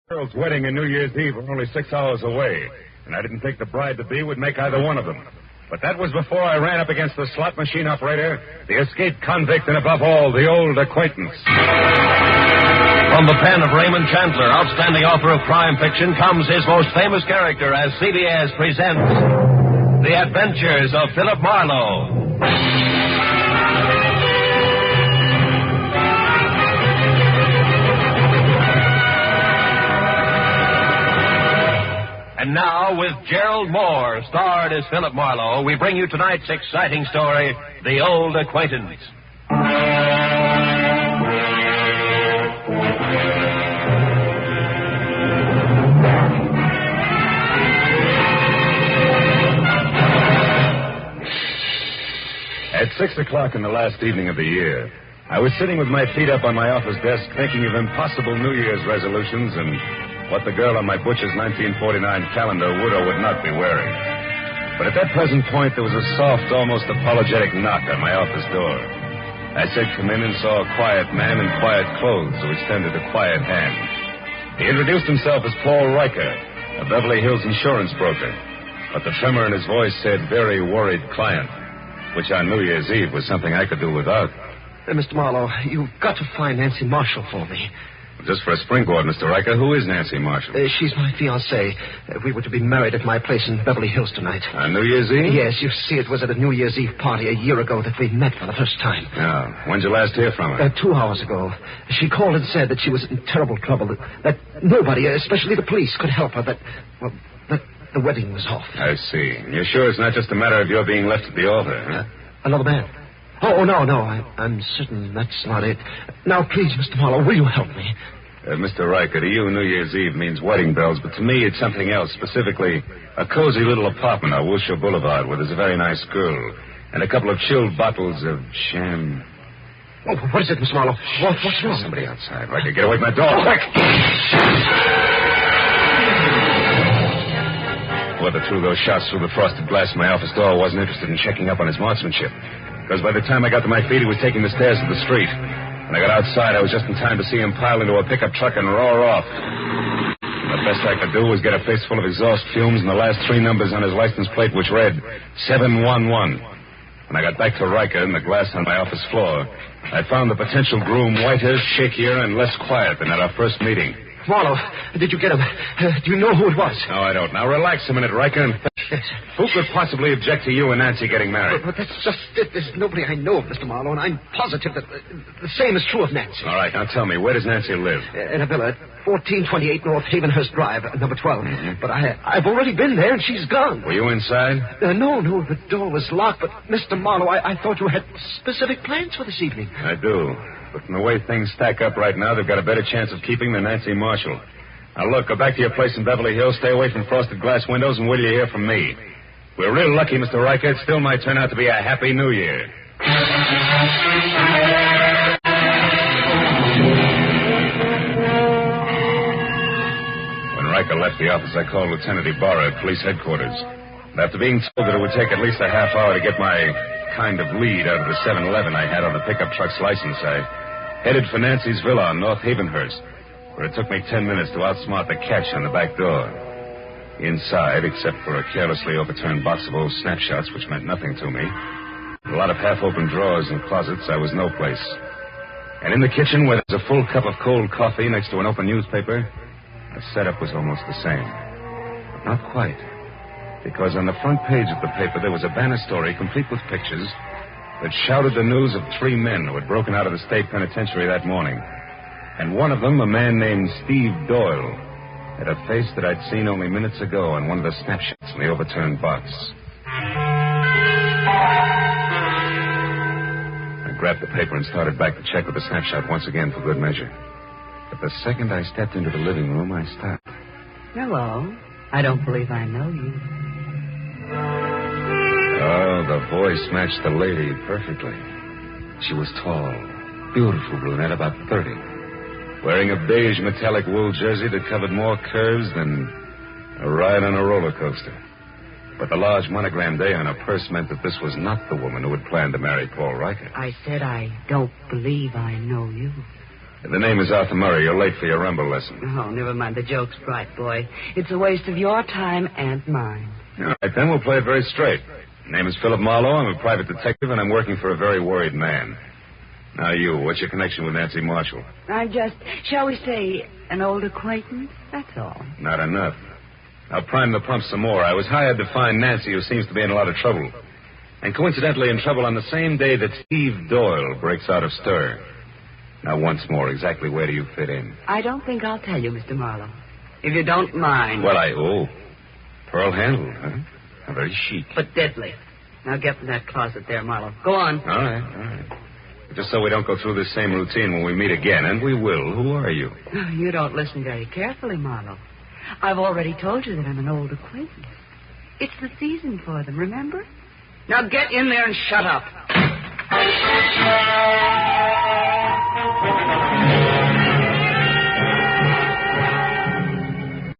Girl's wedding and New Year's Eve were only 6 hours away, and I didn't think the bride-to-be would make either one of them. But that was before I ran up against the slot machine operator, the escaped convict, and above all, the old acquaintance. From the pen of Raymond Chandler, outstanding author of crime fiction, comes his most famous character as CBS presents The Adventures of Philip Marlowe. And now, with Gerald Moore, starred as Philip Marlowe, we bring you tonight's exciting story, The Old Acquaintance. At 6 o'clock in the last evening of the year, I was sitting with my feet up on my office desk thinking of impossible New Year's resolutions and what the girl on my butcher's 1949 calendar would or would not be wearing. But at that present point, there was a soft, almost apologetic knock on my office door. I said come in and saw a quiet man in quiet clothes who extended a quiet hand. He introduced himself as Paul Riker, a Beverly Hills insurance broker. But the tremor in his voice said very worried client, which on New Year's Eve was something I could do without. Mr. Marlowe, you've got to find Nancy Marshall for me. Just for a springboard, Mr. Riker, who is Nancy Marshall? She's my fiancée. We were to be married at my place in Beverly Hills tonight. On New Year's Eve? Yes, you see, it was at a New Year's Eve party a year ago that we met for the first time. Yeah. When'd you last hear from her? 2 hours ago. She called and said that she was in terrible trouble, that nobody, especially the police, could help her, that the wedding was off. I see. You're sure it's not just a matter of your being left at the altar, huh? Another man? Oh, no. I'm certain that's not it. Now, please, Mr. Marlowe, will you help me? Mr. Riker, to you, New Year's Eve means wedding bells, but to me, it's something else, specifically a cozy little apartment on Wilshire Boulevard where there's a very nice girl and a couple of chilled bottles of sham. Oh, what is it, Mr. Marlowe? What's wrong? Somebody outside. Riker, get away from my door, quick! Whoever threw those shots through the frosted glass of my office door wasn't interested in checking up on his marksmanship, because by the time I got to my feet, he was taking the stairs to the street. When I got outside, I was just in time to see him pile into a pickup truck and roar off. The best I could do was get a face full of exhaust fumes and the last 3 numbers on his license plate, which read 711. When I got back to Riker and the glass on my office floor, I found the potential groom whiter, shakier, and less quiet than at our first meeting. Marlowe, did you get him? Do you know who it was? No, I don't. Now, relax a minute, Riker, and Yes. Who could possibly object to you and Nancy getting married? But that's just it. There's nobody I know of, Mr. Marlowe, and I'm positive that the same is true of Nancy. All right, now tell me, where does Nancy live? In a villa at 1428 North Havenhurst Drive, number 12. Mm-hmm. But I've already been there, and she's gone. Were you inside? No, the door was locked. But, Mr. Marlowe, I thought you had specific plans for this evening. I do. But from the way things stack up right now, they've got a better chance of keeping than Nancy Marshall. Now, look, go back to your place in Beverly Hills, stay away from frosted glass windows, and wait till you hear from me. We're real lucky, Mr. Riker. It still might turn out to be a happy New Year. When Riker left the office, I called Lieutenant Ibarra at police headquarters. And after being told that it would take at least a half hour to get my kind of lead out of the 7-Eleven I had on the pickup truck's license, I headed for Nancy's villa on North Havenhurst, where it took me 10 minutes to outsmart the catch on the back door. Inside, except for a carelessly overturned box of old snapshots, which meant nothing to me, a lot of half-open drawers and closets, I was no place. And in the kitchen, where there's a full cup of cold coffee next to an open newspaper, the setup was almost the same. But not quite. Because on the front page of the paper, there was a banner story complete with pictures that shouted the news of 3 men who had broken out of the state penitentiary that morning. And one of them, a man named Steve Doyle, had a face that I'd seen only minutes ago on one of the snapshots in the overturned box. I grabbed the paper and started back to check with the snapshot once again for good measure. But the second I stepped into the living room, I stopped. Hello. I don't believe I know you. Oh, the voice matched the lady perfectly. She was tall, beautiful brunette, about 30. Wearing a beige metallic wool jersey that covered more curves than a ride on a roller coaster. But the large monogrammed A on her purse meant that this was not the woman who had planned to marry Paul Riker. I said I don't believe I know you. The name is Arthur Murray. You're late for your rumble lesson. Oh, never mind the jokes, bright boy. It's a waste of your time and mine. All right, then we'll play it very straight. My name is Philip Marlowe. I'm a private detective, and I'm working for a very worried man. Now you, what's your connection with Nancy Marshall? I'm just, shall we say, an old acquaintance? That's all. Not enough. I'll prime the pump some more. I was hired to find Nancy, who seems to be in a lot of trouble. And coincidentally in trouble on the same day that Steve Doyle breaks out of stir. Now, once more, exactly where do you fit in? I don't think I'll tell you, Mr. Marlowe. If you don't mind. Well, pearl handle, huh? Very chic. But deadly. Now get from that closet there, Marlowe. Go on. All right. Just so we don't go through this same routine when we meet again, and we will. Who are you? Oh, you don't listen very carefully, Marlowe. I've already told you that I'm an old acquaintance. It's the season for them, remember? Now get in there and shut up.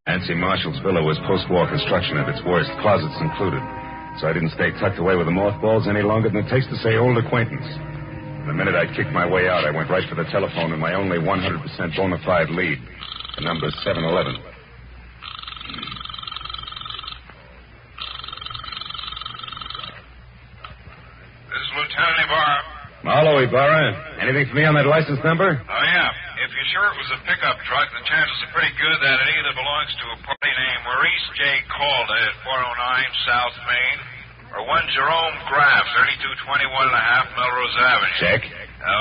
Nancy Marshall's villa was post-war construction at its worst, closets included. So I didn't stay tucked away with the mothballs any longer than it takes to say old acquaintance. The minute I kicked my way out, I went right for the telephone in my only 100% bona fide lead. The number's 711. This is Lieutenant Ibarra. Marlowe, Ibarra. Anything for me on that license number? Oh, yeah. If you're sure it was a pickup truck, the chances are pretty good that it either belongs to a party named Maurice J. Calder at 409 South Main, or one Jerome Graff, 3221.5 Melrose Avenue. Check.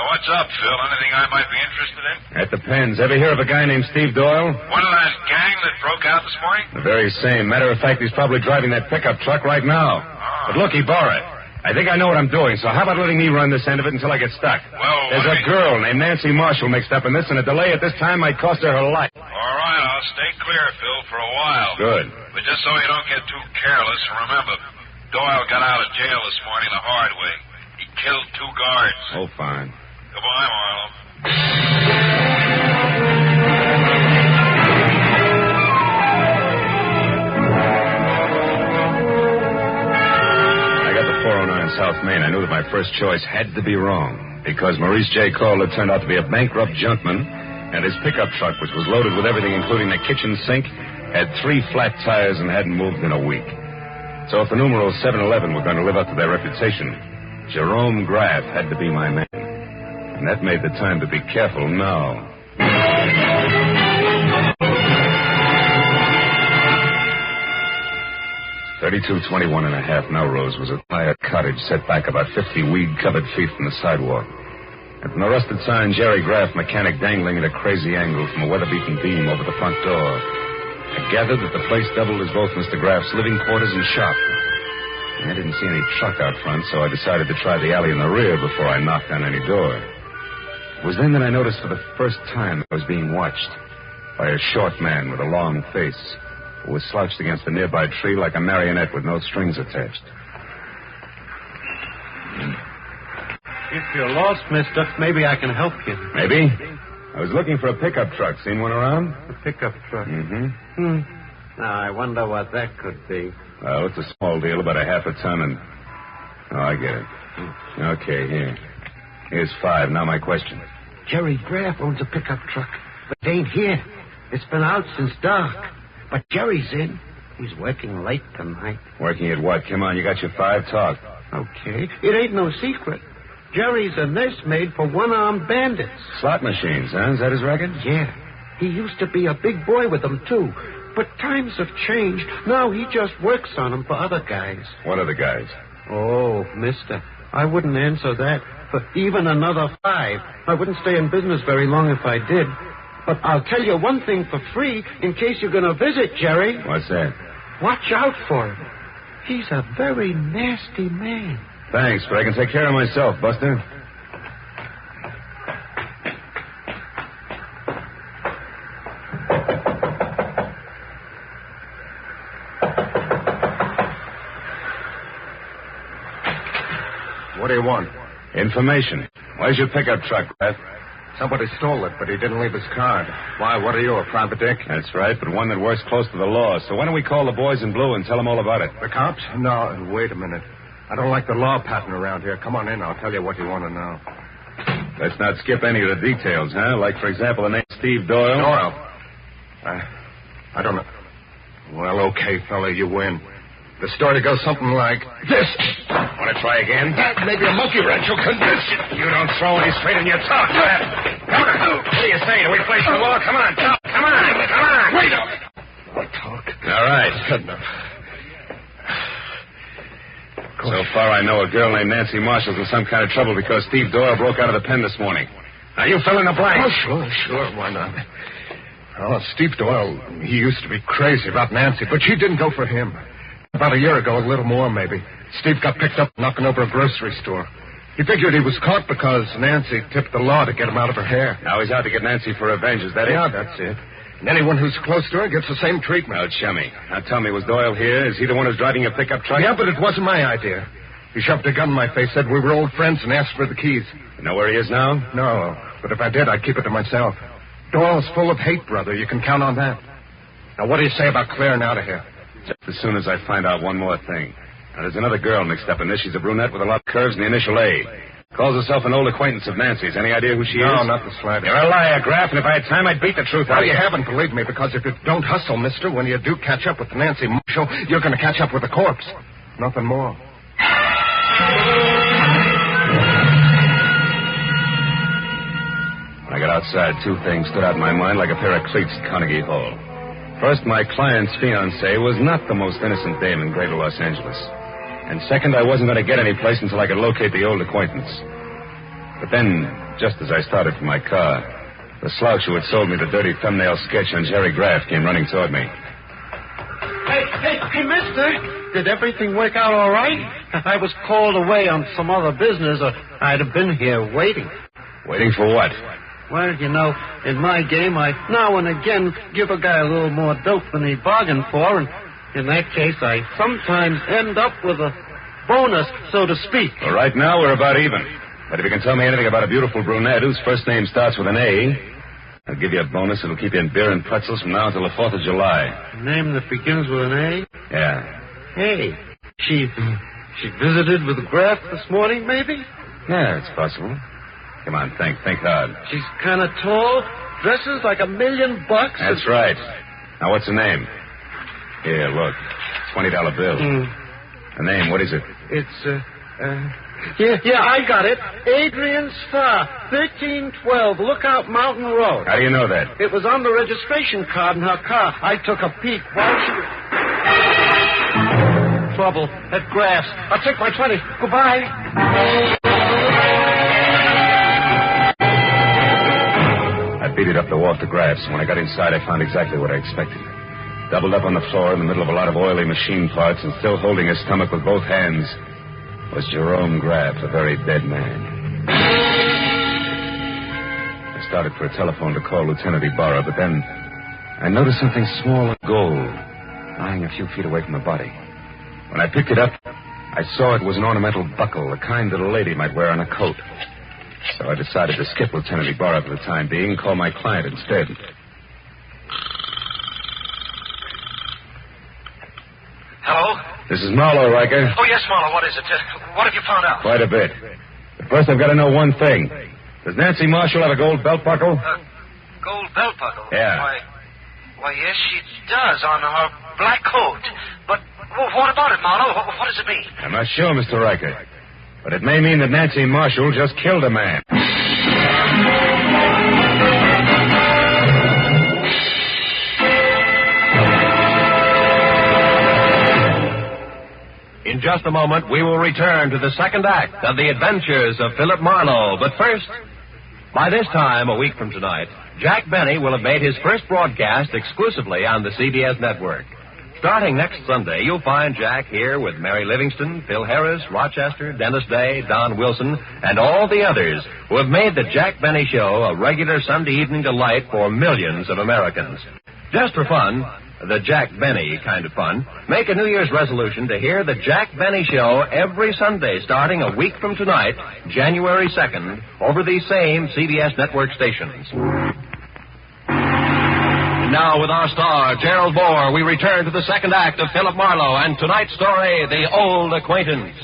What's up, Phil? Anything I might be interested in? That depends. Ever hear of a guy named Steve Doyle? One of that gang that broke out this morning? The very same. Matter of fact, he's probably driving that pickup truck right now. Oh. But look, Ibarra, I think I know what I'm doing, so how about letting me run this end of it until I get stuck? Well, there's a girl named Nancy Marshall mixed up in this, and a delay at this time might cost her her life. All right, I'll stay clear, Phil, for a while. Good. But just so you don't get too careless, remember, Doyle got out of jail this morning the hard way. He killed 2 guards. Oh, fine. Goodbye, Marlowe. I got the 409 South Main. I knew that my first choice had to be wrong, because Maurice J. Calder turned out to be a bankrupt junkman, and his pickup truck, which was loaded with everything, including the kitchen sink, had 3 flat tires and hadn't moved in a week. So if the numeral 711 were going to live up to their reputation, Jerome Graff had to be my man. And that made the time to be careful now. 3221.5 Melrose was a quiet cottage set back about 50 weed-covered feet from the sidewalk. And from the rusted sign, Jerry Graff, mechanic, dangling at a crazy angle from a weather-beaten beam over the front door, I gathered that the place doubled as both Mr. Graff's living quarters and shop. I didn't see any truck out front, so I decided to try the alley in the rear before I knocked on any door. It was then that I noticed for the first time I was being watched by a short man with a long face who was slouched against a nearby tree like a marionette with no strings attached. If you're lost, mister, maybe I can help you. Maybe? I was looking for a pickup truck. Seen one around? A pickup truck? Mm-hmm. Now, I wonder what that could be. Well, it's a small deal, about a half a ton, and... Oh, I get it. Okay, here. Here's 5. Now my question. Jerry Graff owns a pickup truck, but it ain't here. It's been out since dark. But Jerry's in. He's working late tonight. Working at what? Come on, you got your 5. Talk. Okay. It ain't no secret. Jerry's a nursemaid for one-armed bandits. Slot machines, huh? Is that his record? Yeah. He used to be a big boy with them, too. But times have changed. Now he just works on them for other guys. What other guys? Oh, mister, I wouldn't answer that for even another 5. I wouldn't stay in business very long if I did. But I'll tell you one thing for free in case you're going to visit Jerry. What's that? Watch out for him. He's a very nasty man. Thanks, but I can take care of myself, Buster. What do you want? Information. Where's your pickup truck, Beth? Somebody stole it, but he didn't leave his card. Why, what are you, a private dick? That's right, but one that works close to the law. So why don't we call the boys in blue and tell them all about it? The cops? No, wait a minute. I don't like the law pattern around here. Come on in. I'll tell you what you want to know. Let's not skip any of the details, huh? Like, for example, the name Steve Doyle. Doyle? I don't know. Well, okay, fella, you win. The story goes something like this. Want to try again? Maybe a monkey wrench will convince you. You don't throw any straight in your talk. Come on. What do you say? Do we play some more? Come on, talk. Come on. Wait up. What talk? All right. Good enough. So far, I know a girl named Nancy Marshall's in some kind of trouble because Steve Doyle broke out of the pen this morning. Now, you fill in the blank. Oh, sure. Why not? Oh, Steve Doyle, he used to be crazy about Nancy, but she didn't go for him. About a year ago, a little more, maybe, Steve got picked up knocking over a grocery store. He figured he was caught because Nancy tipped the law to get him out of her hair. Now he's out to get Nancy for revenge, is that it? Yeah, that's it. And anyone who's close to her gets the same treatment. Now, chummy. Now, tell me, was Doyle here? Is he the one who's driving a pickup truck? Yeah, but it wasn't my idea. He shoved a gun in my face, said we were old friends, and asked for the keys. You know where he is now? No, but if I did, I'd keep it to myself. Doyle's full of hate, brother. You can count on that. Now, what do you say about clearing out of here? Just as soon as I find out one more thing. Now, there's another girl mixed up in this. She's a brunette with a lot of curves and the initial A. Calls herself an old acquaintance of Nancy's. Any idea who she is? No, not the slightest. You're a liar, Graff, and if I had time, I'd beat the truth out of Well, you haven't, believe me, because if you don't hustle, mister, when you do catch up with Nancy Marshall, you're going to catch up with the corpse. Nothing more. When I got outside, two things stood out in my mind like a pair of cleats at Carnegie Hall. First, my client's fiancée was not the most innocent dame in Greater Los Angeles. And second, I wasn't going to get any place until I could locate the old acquaintance. But then, just as I started for my car, the slouch who had sold me the dirty thumbnail sketch on Jerry Graff came running toward me. Hey, mister. Did everything work out all right? I was called away on some other business, or I'd have been here waiting. Waiting for what? Well, you know, in my game, I now and again give a guy a little more dope than he bargained for, and in that case, I sometimes end up with a bonus, so to speak. Well, right now, we're about even. But if you can tell me anything about a beautiful brunette whose first name starts with an A, I'll give you a bonus that'll keep you in beer and pretzels from now until the 4th of July. A name that begins with an A? Yeah. Hey, she visited with Graff this morning, maybe? Yeah, it's possible. Come on, think hard. She's kind of tall, dresses like $1 million. That's right. Now, what's her name? Here, look. $20 bill. Her name, what is it? It's, Yeah, I got it. Adrian Spa, 1312 Lookout Mountain Road. How do you know that? It was on the registration card in her car. I took a peek while she was... Trouble at Graff's. I'll take my 20. Goodbye. I beat it up the walk to Graff's. When I got inside, I found exactly what I expected. Doubled up on the floor in the middle of a lot of oily machine parts and still holding his stomach with both hands was Jerome Graff, a very dead man. I started for a telephone to call Lieutenant Ibarra, but then I noticed something small and gold lying a few feet away from the body. When I picked it up, I saw it was an ornamental buckle, the kind that a lady might wear on a coat. So I decided to skip Lieutenant Ibarra for the time being and call my client instead. Hello? This is Marlowe, Riker. Oh, yes, Marlowe. What is it? What have you found out? Quite a bit. But first, I've got to know one thing. Does Nancy Marshall have a gold belt buckle? Gold belt buckle? Yeah. Why, yes, she does on her black coat. But what about it, Marlowe? What does it mean? I'm not sure, Mr. Riker. But it may mean that Nancy Marshall just killed a man. In just a moment, we will return to the second act of the adventures of Philip Marlowe. But first, by this time, a week from tonight, Jack Benny will have made his first broadcast exclusively on the CBS network. Starting next Sunday, you'll find Jack here with Mary Livingston, Phil Harris, Rochester, Dennis Day, Don Wilson, and all the others who have made the Jack Benny Show a regular Sunday evening delight for millions of Americans. Just for fun, the Jack Benny kind of fun, make a New Year's resolution to hear the Jack Benny Show every Sunday starting a week from tonight, January 2nd, over these same CBS network stations. Now, with our star, Gerald Moore, we return to the second act of Philip Marlowe and tonight's story, The Old Acquaintance.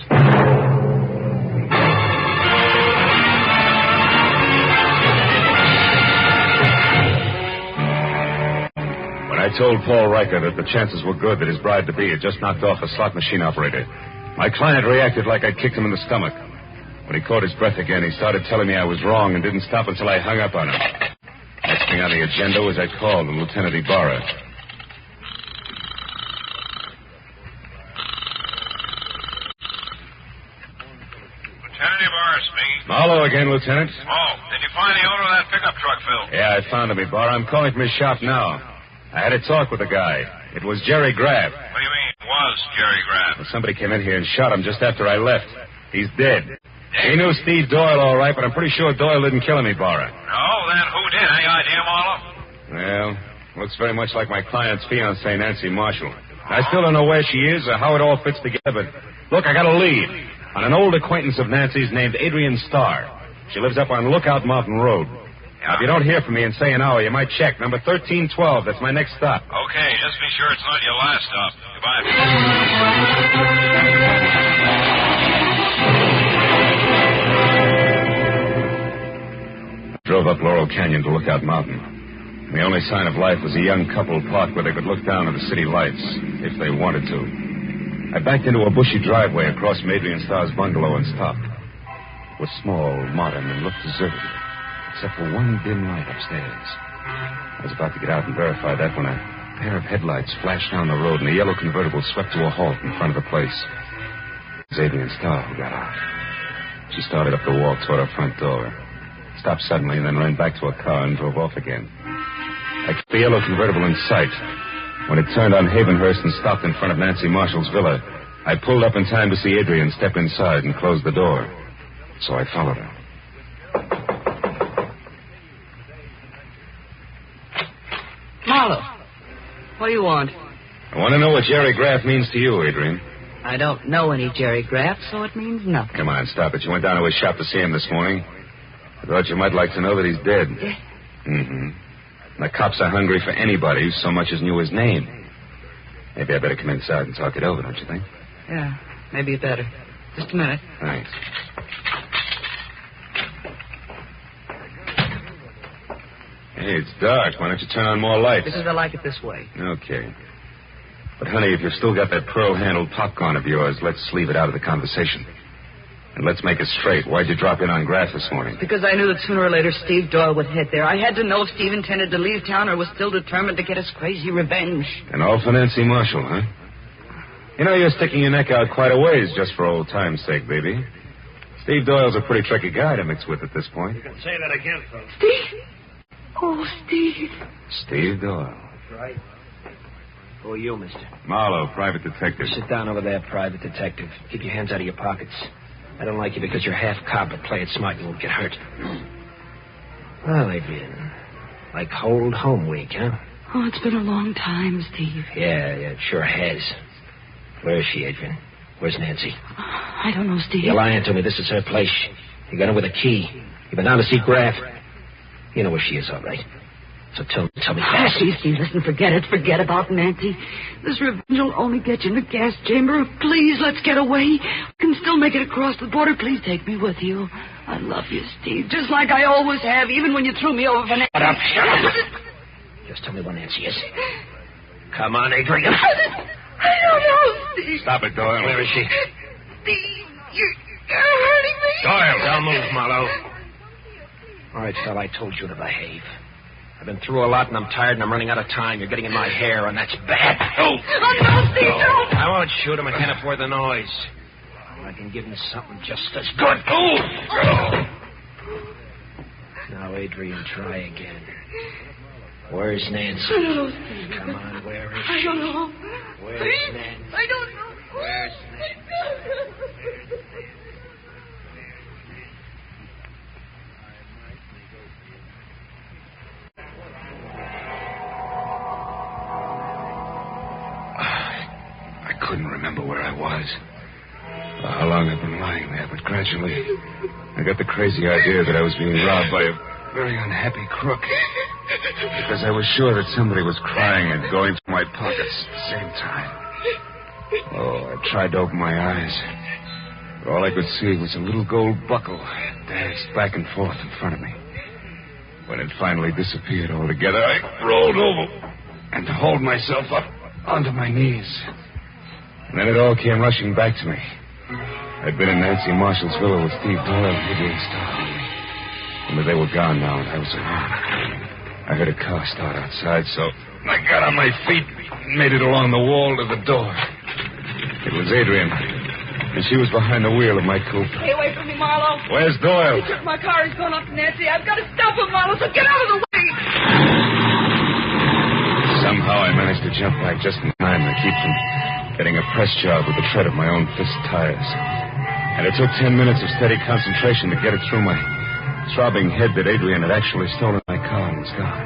told Paul Riker that the chances were good that his bride-to-be had just knocked off a slot machine operator. My client reacted like I'd kicked him in the stomach. When he caught his breath again, he started telling me I was wrong and didn't stop until I hung up on him. Next thing on the agenda was I called on Lieutenant Ibarra. Lieutenant Ibarra speaking. Marlowe again, Lieutenant. Oh, did you find the owner of that pickup truck, Phil? Yeah, I found him, Ibarra. I'm calling from his shop now. I had a talk with the guy. It was Jerry Graff. What do you mean, was Jerry Graff? Well, somebody came in here and shot him just after I left. He's dead. He knew Steve Doyle all right, but I'm pretty sure Doyle didn't kill him, Ibarra. No, then who did? Any idea, Marlowe? Well, looks very much like my client's fiancée, Nancy Marshall. I still don't know where she is or how it all fits together, but look, I got a lead on an old acquaintance of Nancy's named Adrian Starr. She lives up on Lookout Mountain Road. Now, if you don't hear from me in, say, an hour, you might check. Number 1312. That's my next stop. Okay, just be sure it's not your last stop. Goodbye. I drove up Laurel Canyon to Lookout Mountain. The only sign of life was a young couple parked where they could look down at the city lights, if they wanted to. I backed into a bushy driveway across from Adrian Starr's bungalow and stopped. It was small, modern, and looked deserted, except for one dim light upstairs. I was about to get out and verify that when a pair of headlights flashed down the road and a yellow convertible swept to a halt in front of the place. It was Adrian Starr who got out. She started up the walk toward her front door, stopped suddenly, and then ran back to her car and drove off again. I kept the yellow convertible in sight. When it turned on Havenhurst and stopped in front of Nancy Marshall's villa, I pulled up in time to see Adrian step inside and close the door. So I followed her. Marlowe, what do you want? I want to know what Jerry Graff means to you, Adrian. I don't know any Jerry Graff, so it means nothing. Come on, stop it. You went down to his shop to see him this morning. I thought you might like to know that he's dead. Mm-hmm. And the cops are hungry for anybody who so much as knew his name. Maybe I better come inside and talk it over, don't you think? Yeah, maybe you better. Just a minute. Thanks. Hey, it's dark. Why don't you turn on more lights? Because I like it this way. Okay. But, honey, if you've still got that pearl-handled popcorn of yours, let's leave it out of the conversation. And let's make it straight. Why'd you drop in on Graff this morning? Because I knew that sooner or later Steve Doyle would head there. I had to know if Steve intended to leave town or was still determined to get his crazy revenge. And all for Nancy Marshall, huh? You know, you're sticking your neck out quite a ways just for old time's sake, baby. Steve Doyle's a pretty tricky guy to mix with at this point. You can say that again, folks. Steve? Oh, Steve. Steve Doyle. That's right. Who are you, mister? Marlowe, private detective. Sit down over there, private detective. Keep your hands out of your pockets. I don't like you because you're half cop, but play it smart, you won't get hurt. Well, Adrian, like old home week, huh? Oh, it's been a long time, Steve. Yeah, it sure has. Where is she, Adrian? Where's Nancy? I don't know, Steve. You're lying to me. This is her place. You got her with a key. You've been down to see Graff. You know where she is, all right. So tell me fast. Steve, listen, forget it. Forget about Nancy. This revenge will only get you in the gas chamber. Please, let's get away. We can still make it across the border. Please take me with you. I love you, Steve, just like I always have, even when you threw me over for Nancy. Shut up. Just tell me where Nancy is. Come on, Adrian. I don't know, Steve. Stop it, Doyle. Where is she? Steve, you're hurting me. Doyle, Don't move, Marlowe. All right, fella, I told you to behave. I've been through a lot, and I'm tired, and I'm running out of time. You're getting in my hair, and that's bad. Oh, no, Steve, no. I won't shoot him. I can't afford the noise. I can give him something just as good. Oh. Now, Adrian, try again. Where's Nancy? I don't know, Steve. Come on, where is she? I don't know. Where's Please? Nancy? I don't know. Where's Nancy? I couldn't remember where I was. Or how long I'd been lying there, but gradually I got the crazy idea that I was being robbed by a very unhappy crook. Because I was sure that somebody was crying and going through my pockets at the same time. Oh, I tried to open my eyes. But all I could see was a little gold buckle danced back and forth in front of me. When it finally disappeared altogether, I rolled over and to hold myself up onto my knees. And then it all came rushing back to me. I'd been in Nancy Marshall's villa with Steve Doyle and Adrian Starr. Only they were gone now, and I was alone. I heard a car start outside, so I got on my feet and made it along the wall to the door. It was Adrian, and she was behind the wheel of my coupe. Stay away from me, Marlowe. Where's Doyle? He took my car. He's going up to Nancy. I've got to stop him, Marlowe, so get out of the way. Somehow I managed to jump back just in time to keep from getting a press job with the tread of my own fist tires. And it took 10 minutes of steady concentration to get it through my throbbing head that Adrian had actually stolen my car and was gone.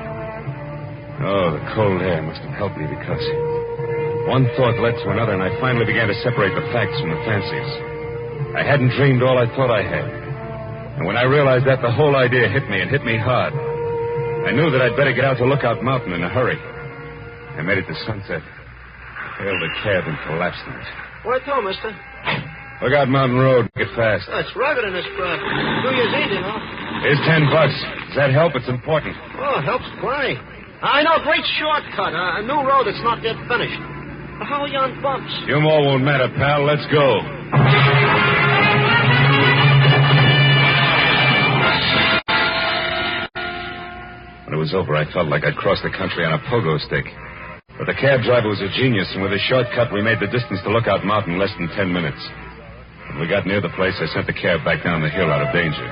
Oh, the cold air must have helped me because one thought led to another, and I finally began to separate the facts from the fancies. I hadn't dreamed all I thought I had. And when I realized that, the whole idea hit me, and hit me hard. I knew that I'd better get out to Lookout Mountain in a hurry. I made it to Sunset, hailed a cab, and collapsed in it. Where to, mister? Lookout Mountain Road. Get fast. Oh, it's rugged in this part. New Year's Eve, you know. Here's $10. Does that help? It's important. Oh, it helps plenty. I know, great shortcut. A new road that's not yet finished. But how are you on bumps? Few more won't matter, pal. Let's go. When it was over, I felt like I'd crossed the country on a pogo stick. But the cab driver was a genius, and with a shortcut, we made the distance to Lookout Mountain in less than 10 minutes. When we got near the place, I sent the cab back down the hill out of danger.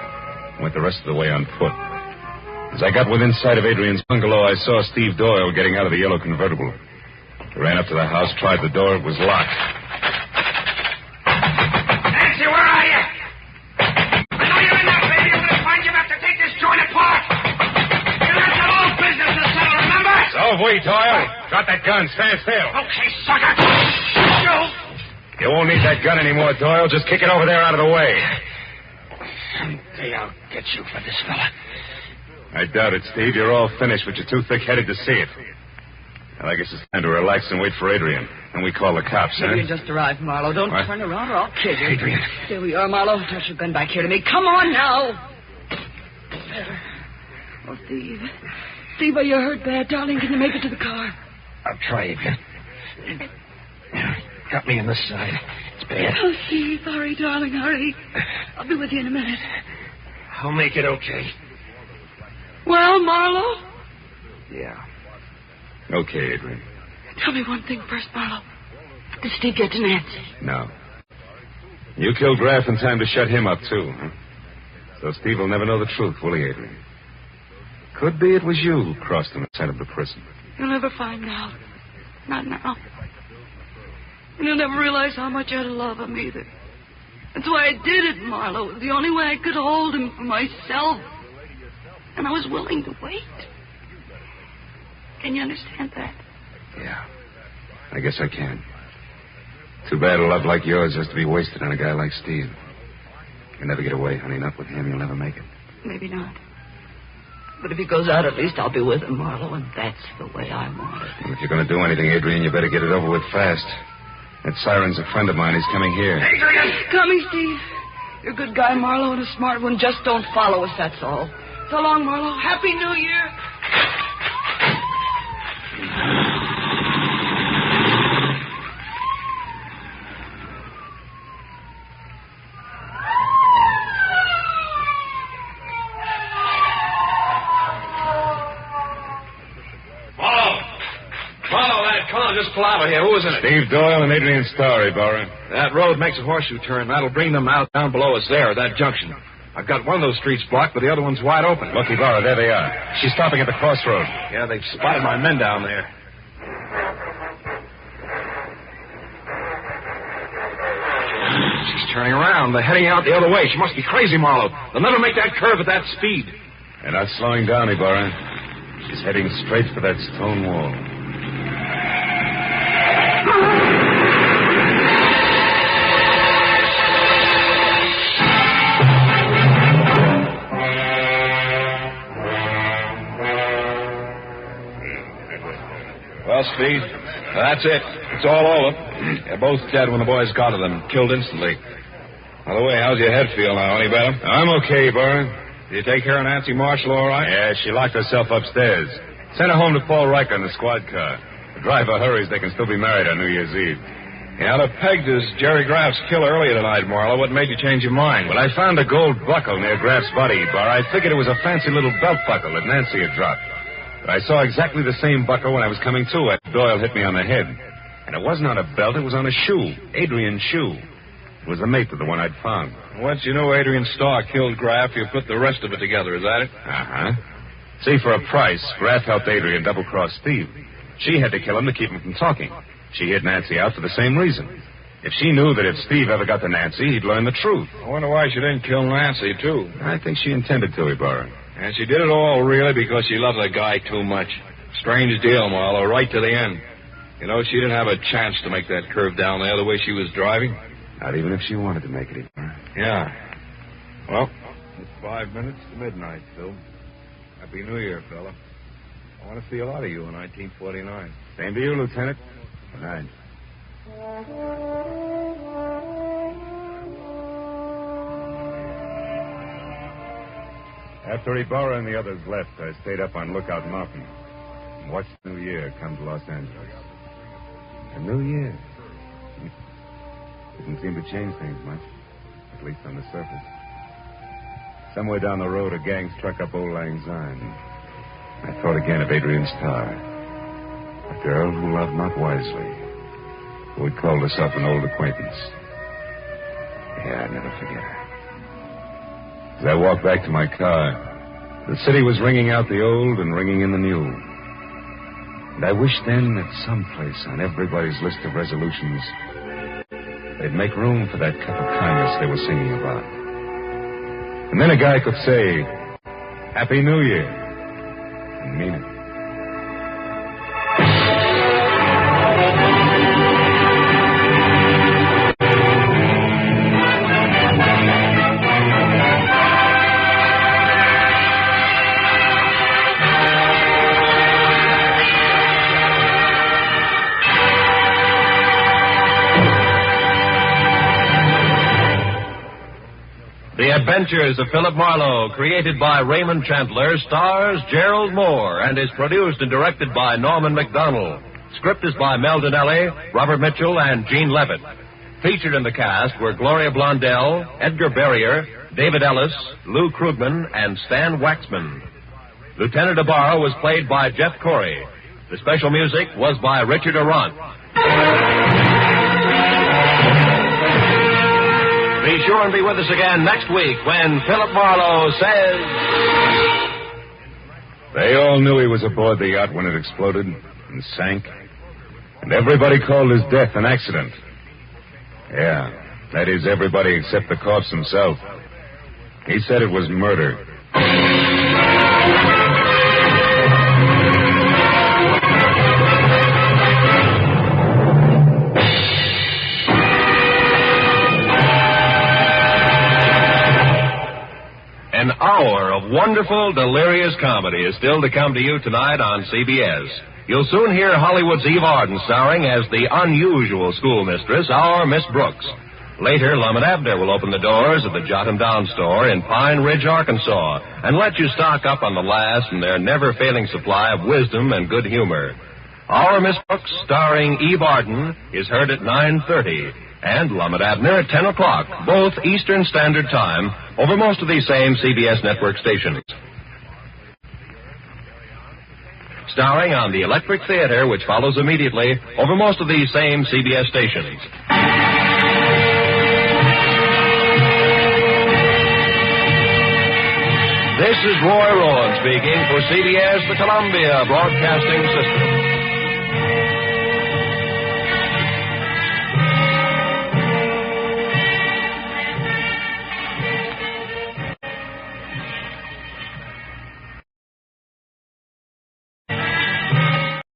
Went the rest of the way on foot. As I got within sight of Adrian's bungalow, I saw Steve Doyle getting out of the yellow convertible. I ran up to the house, tried the door. It was locked. Nancy, where are you? I know you're in there, baby. I'm going to find you after take this joint apart. You have your own business to settle, remember? So have we, Doyle. Drop that gun. Stand still. Okay, sucker. You won't need that gun anymore, Doyle. Just kick it over there out of the way. Someday I'll get you for this fella. I doubt it, Steve. You're all finished, but you're too thick-headed to see it. Well, I guess it's time to relax and wait for Adrian. And we call the cops, huh? Adrian just arrived, Marlowe. Don't What? turn around or I'll kill you. Adrian. Here we are, Marlowe. Toss your gun back here to me. Come on now. There. Oh, Steve. Steve, are you hurt bad, darling? Can you make it to the car? I'll try, Adrian. Got me on this side. It's bad. Oh, Steve, hurry, darling, hurry. I'll be with you in a minute. I'll make it okay. Well, Marlowe? Yeah. Okay, Adrian. Tell me one thing first, Marlowe. Did Steve get to Nancy? No. You killed Graff in time to shut him up, too, huh? So Steve will never know the truth, will he, Adrian? Could be it was you who crossed him and sent him to prison. You'll never find out. Not now. And you'll never realize how much you had to love him either. That's why I did it, Marlowe. It was the only way I could hold him for myself. And I was willing to wait. Can you understand that? Yeah. I guess I can. Too bad a love like yours has to be wasted on a guy like Steve. You'll never get away, honey. Not with him. You'll never make it. Maybe not. But if he goes out, at least I'll be with him, Marlowe, and that's the way I want it. Well, if you're going to do anything, Adrian, you better get it over with fast. That siren's a friend of mine. He's coming here. Adrian! Coming, Steve. You're a good guy, Marlowe, and a smart one. Just don't follow us, that's all. So long, Marlowe. Happy New Year. Just pull out of here. Who is in it? Steve Doyle and Adrian Starr, Ibarra. That road makes a horseshoe turn. That'll bring them out down below us there, that junction. I've got one of those streets blocked, but the other one's wide open. Look, Ibarra, there they are. She's stopping at the crossroad. Yeah, they've spotted my men down there. She's turning around. They're heading out the other way. She must be crazy, Marlowe. They'll never make that curve at that speed. They're not slowing down, Ibarra. She's heading straight for that stone wall. Well, Steve, that's it. It's all over. They're both dead when the boys got to them, killed instantly. By the way, how's your head feel now? Any better? I'm okay, Ibarra. Did you take care of Nancy Marshall all right? Yeah, she locked herself upstairs. Sent her home to Paul Riker in the squad car. The driver hurries, they can still be married on New Year's Eve. Yeah, the pegged is Jerry Graff's killer earlier tonight, Marlowe. What made you change your mind? Well, I found a gold buckle near Graff's body bar. I figured it was a fancy little belt buckle that Nancy had dropped. But I saw exactly the same buckle when I was coming to after Doyle hit me on the head. And it wasn't on a belt, it was on a shoe. Adrian's shoe. It was a mate to the one I'd found. Once you knew Adrian Starr killed Graff, you put the rest of it together, is that it? Uh-huh. See, for a price, Graff helped Adrian double-cross Steve. She had to kill him to keep him from talking. She hid Nancy out for the same reason. If she knew that if Steve ever got to Nancy, he'd learn the truth. I wonder why she didn't kill Nancy, too. I think she intended to, Ibarra. And she did it all, really, because she loved the guy too much. Strange deal, Marlowe, right to the end. You know, she didn't have a chance to make that curve down there the way she was driving. Not even if she wanted to make it, Ibarra. Yeah. Well, it's 5 minutes to midnight, Phil. Happy New Year, fella. I want to see a lot of you in 1949. Same to you, Lieutenant. Good night. After Ibarra and the others left, I stayed up on Lookout Mountain and watched the New Year come to Los Angeles. A new year. Didn't seem to change things much, at least on the surface. Somewhere down the road, a gang struck up Old Lang Syne. I thought again of Adrian Starr, a girl who loved not wisely, who had called herself an old acquaintance. Yeah, I'd never forget her. As I walked back to my car, the city was ringing out the old and ringing in the new. And I wished then that someplace on everybody's list of resolutions, they'd make room for that cup of kindness they were singing about. And then a guy could say, Happy New Year, and mean it. The Adventures of Philip Marlowe, created by Raymond Chandler, stars Gerald Moore, and is produced and directed by Norman MacDonald. Script is by Mel Donnelly, Robert Mitchell, and Gene Levitt. Featured in the cast were Gloria Blondell, Edgar Barrier, David Ellis, Lou Krugman, and Stan Waxman. Lieutenant Ibarra was played by Jeff Corey. The special music was by Richard Arant. Be sure and be with us again next week when Philip Marlowe says... They all knew he was aboard the yacht when it exploded and sank. And everybody called his death an accident. Yeah, that is everybody except the corpse himself. He said it was murder. An hour of wonderful, delirious comedy is still to come to you tonight on CBS. You'll soon hear Hollywood's Eve Arden starring as the unusual schoolmistress, our Miss Brooks. Later, Lum and Abner will open the doors of the Jot 'em Down store in Pine Ridge, Arkansas, and let you stock up on the last from their never-failing supply of wisdom and good humor. Our Miss Brooks, starring Eve Arden, is heard at 9:30. And Lum and Abner at 10 o'clock, both Eastern Standard Time, over most of these same CBS network stations. Starring on the Electric Theater, which follows immediately, over most of these same CBS stations. This is Roy Rowan speaking for CBS, the Columbia Broadcasting System.